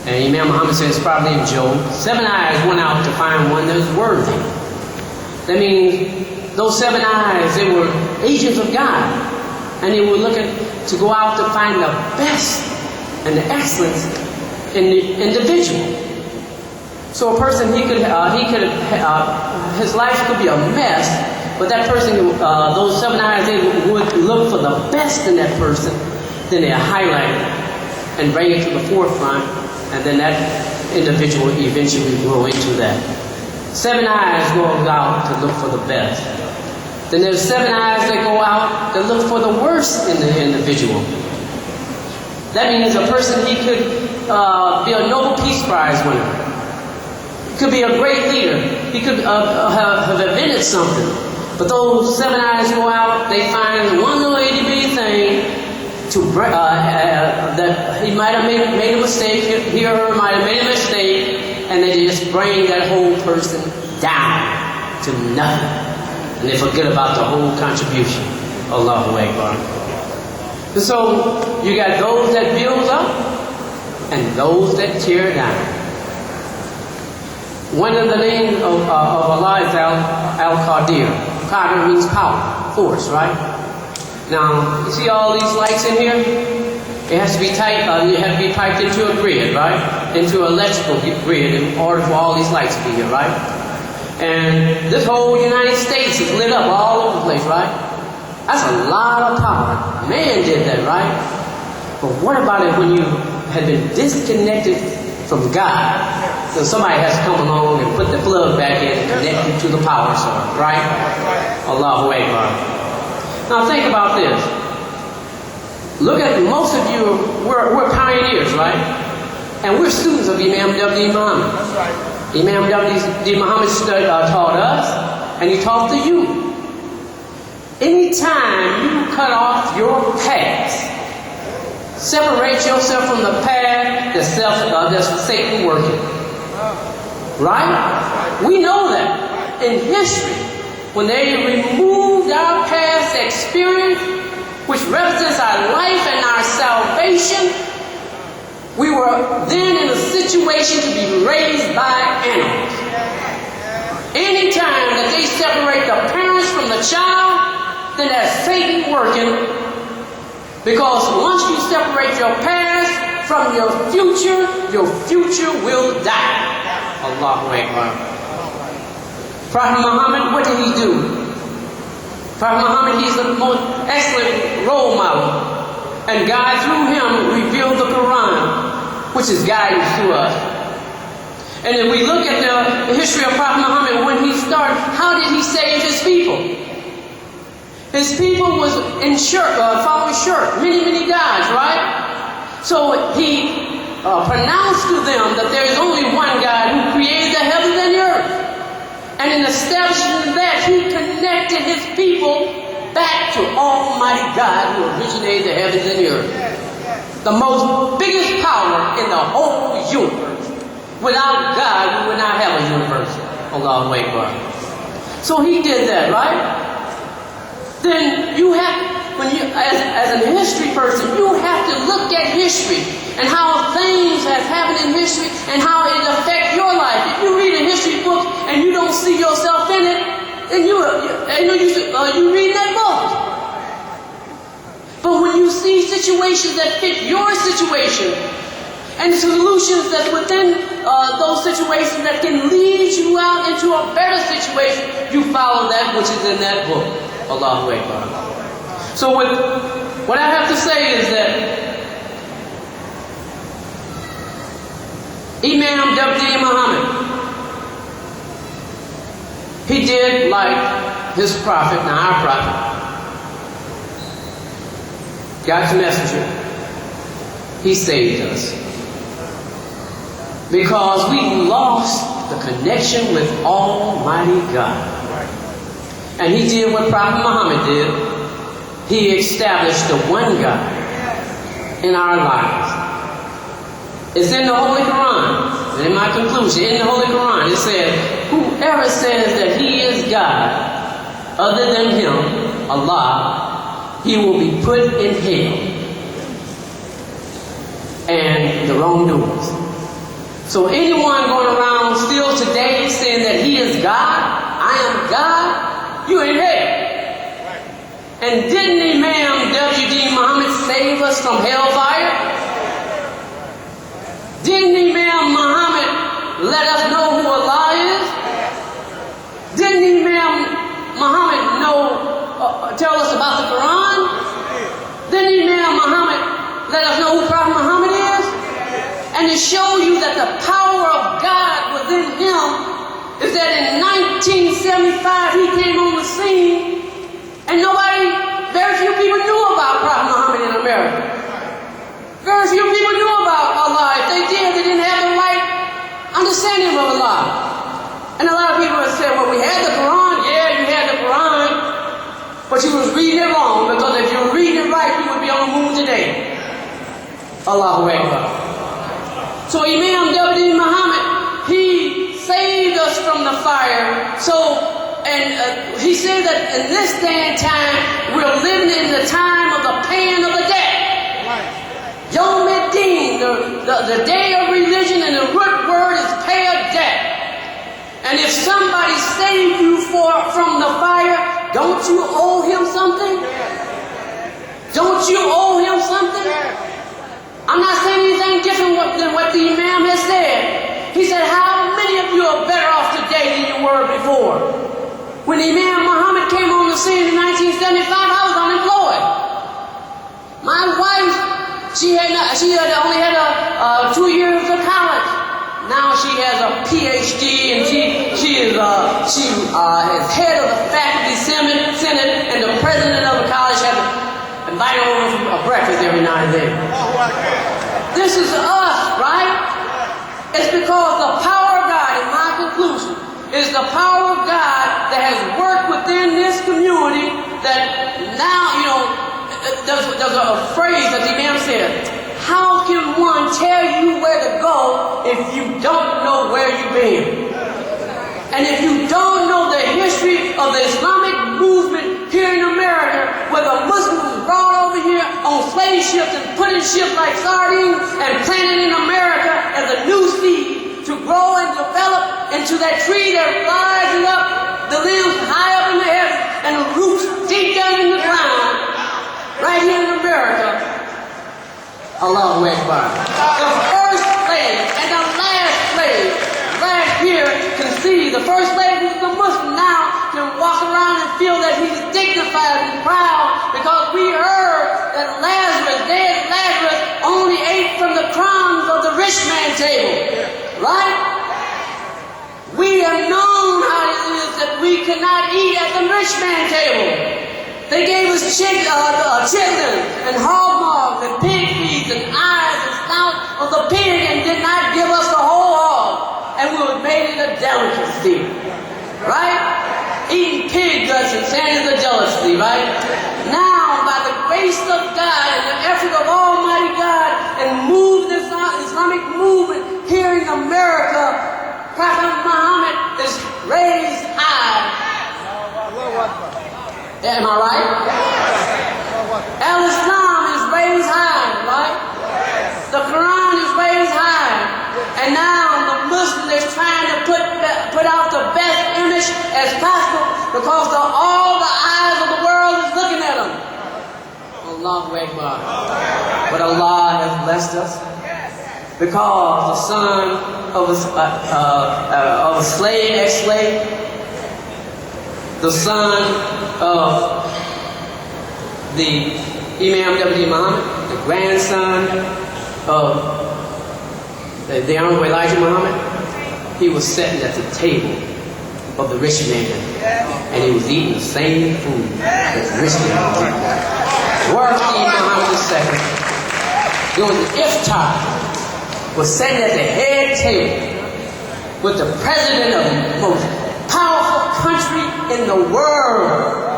And Imam Muhammad says, probably in Job, 7 eyes went out to find one that was worthy. That means those 7 eyes, they were agents of God. And they were looking to go out to find the best and the excellence in the individual. So a person, his life could be a mess, but that person, those 7 eyes, they would look for the best in that person, then they highlight it and bring it to the forefront, and then that individual eventually grow into that. 7 eyes go out to look for the best. Then there's 7 eyes that go out to look for the worst in the individual. That means a person, he could be a Nobel Peace Prize winner. He could be a great leader. He could have invented something. But those 7 eyes go out, they find one little itty bitty thing that he might have made a mistake, he or her might have made a mistake, and they just bring that whole person down to nothing. And they forget about the whole contribution. Allahu Akbar. And so you got those that build up and those that tear down. One of the names of Allah is Al-Qadir. Qadir means power, force, right? Now, you see all these lights in here? It has to be piped into a grid, right? Into an electrical grid in order for all these lights to be here, right? And this whole United States is lit up all over the place, right? That's a lot of power. Man did that, right? But what about it when you had been disconnected from God? So somebody has to come along and put the plug back in and connect you to the power source, right? Allahu Akbar. Now think about this. Look at most of you, we're pioneers, right? And we're students of Imam W. Muhammad. That's right. Imam W. Muhammad taught us, and he taught the youth. Anytime you cut off your past, separate yourself from the path that's Satan working. Right? We know that in history, when they removed our past experience, which represents our life and our salvation, we were then in a situation to be raised by animals. Anytime that they separate the parents from the child, then that's Satan working. Because once you separate your past from your future will die. Allahu Akbar. Prophet Muhammad, what did he do? Prophet Muhammad, he's the most excellent role model. And God, through him, revealed the Quran, which is guidance to us. And if we look at the history of Prophet Muhammad, when he started, how did he save his people? His people was in shirk, following shirk, many gods, right? So he pronounced to them that there is only one God who created the heavens and the earth. And in establishing that, he connected his people back to Almighty God who originated the heavens and the earth. The most biggest power in the whole universe. Without God, we would not have a universe. Allahu Akbar. So he did that, right? Then you have, as a history person, you have to look at history and how things have happened in history and how it affects your life. If you read a history book and you don't see yourself in it, then you read that book. But when you see situations that fit your situation and solutions that's within those situations that can lead you out into a better situation, you follow that which is in that book. Allahu Akbar. So what I have to say is that Imam W. Muhammad, he did like his prophet, now our prophet, God's messenger. He saved us. Because we lost the connection with Almighty God. And he did what Prophet Muhammad did. He established the one God in our lives. It's in the Holy Quran. And in my conclusion, in the Holy Quran, it says, whoever says that he is God, other than him, Allah, he will be put in hell. And the wrongdoers. So anyone going around still today saying that he is God, I am God, you ain't hell. And didn't Imam Deen Muhammad save us from hellfire? Didn't Imam Muhammad let us know who Allah is? Didn't Imam Muhammad tell us about the Quran? Didn't Imam Muhammad let us know who Prophet Muhammad is? And to show you that the power of God within him is that in 1975 he came on the scene and very few people knew about Prophet Muhammad in America. Very few people knew about Allah. If they did, they didn't have the right understanding of Allah. And a lot of people have said, well, we had the Quran. Yeah, you had the Quran. But you was reading it wrong, because if you were reading it right, you would be on the moon today. Allahu Akbar. So Imam Deen Muhammad, he saved us from the fire. He said that in this day and time, we're living in the time of the paying of the debt. Yom Deen, the day of religion, and the root word is pay a debt. And if somebody saved you from the fire, don't you owe him something? Don't you owe him something? I'm not saying anything different than what the Imam has said. He said, how many of you are better off today than you were before? When Imam Muhammad came on the scene in 1975, I was unemployed. My wife, she had only had 2 years of college. Now she has a PhD, and she is head of the faculty senate, and the president of the college has to invite her over for a breakfast every now and then. This is us, right? It's because the power of God, in my conclusion, is the power of God that has worked within this community that now, there's a phrase that the Imam said, how can one tell you where to go if you don't know where you've been? And if you don't know the history of the Islamic movement here in America, where the Muslims were brought over here on slave ships and put in ships like sardines and planted in America as a new seed to grow and develop into that tree that rises up, the limbs high up in the heavens and the roots deep down in the ground, right here in America. Allahu Akbar. The first slave and the last slave last year conceived. The first slave was the Muslim, now can walk around and feel that he's dignified and proud, because we heard that dead Lazarus, only ate from the crumbs of the rich man's table. Right? We have known how it is that we cannot eat at the rich man's table. They gave us chitlins and hog maws and pig feet and eyes and snout of the pig, and did not give us the whole hog. And we made it a delicacy. Right? Eating pig guts and saying it's a delicacy, right? Now, by the grace of God and the effort of Almighty God, and move this Islamic movement here in America, Prophet Muhammad is raised high. Am I right? Al-Islam is raised high, right? The Quran is raised high. And now the Muslim is trying to put out the best image as possible, because all the eyes of the world is looking at them. Allahu Akbar. But Allah has blessed us, because the son of a slave, ex-slave, the son of the Imam Deen Muhammad, the grandson of the Honorable Elijah Muhammad, he was sitting at the table of the rich man, and he was eating the same food that the rich man was eating. Deen Muhammad II, during the iftar, was sitting at the head table with the president of the most powerful country in the world,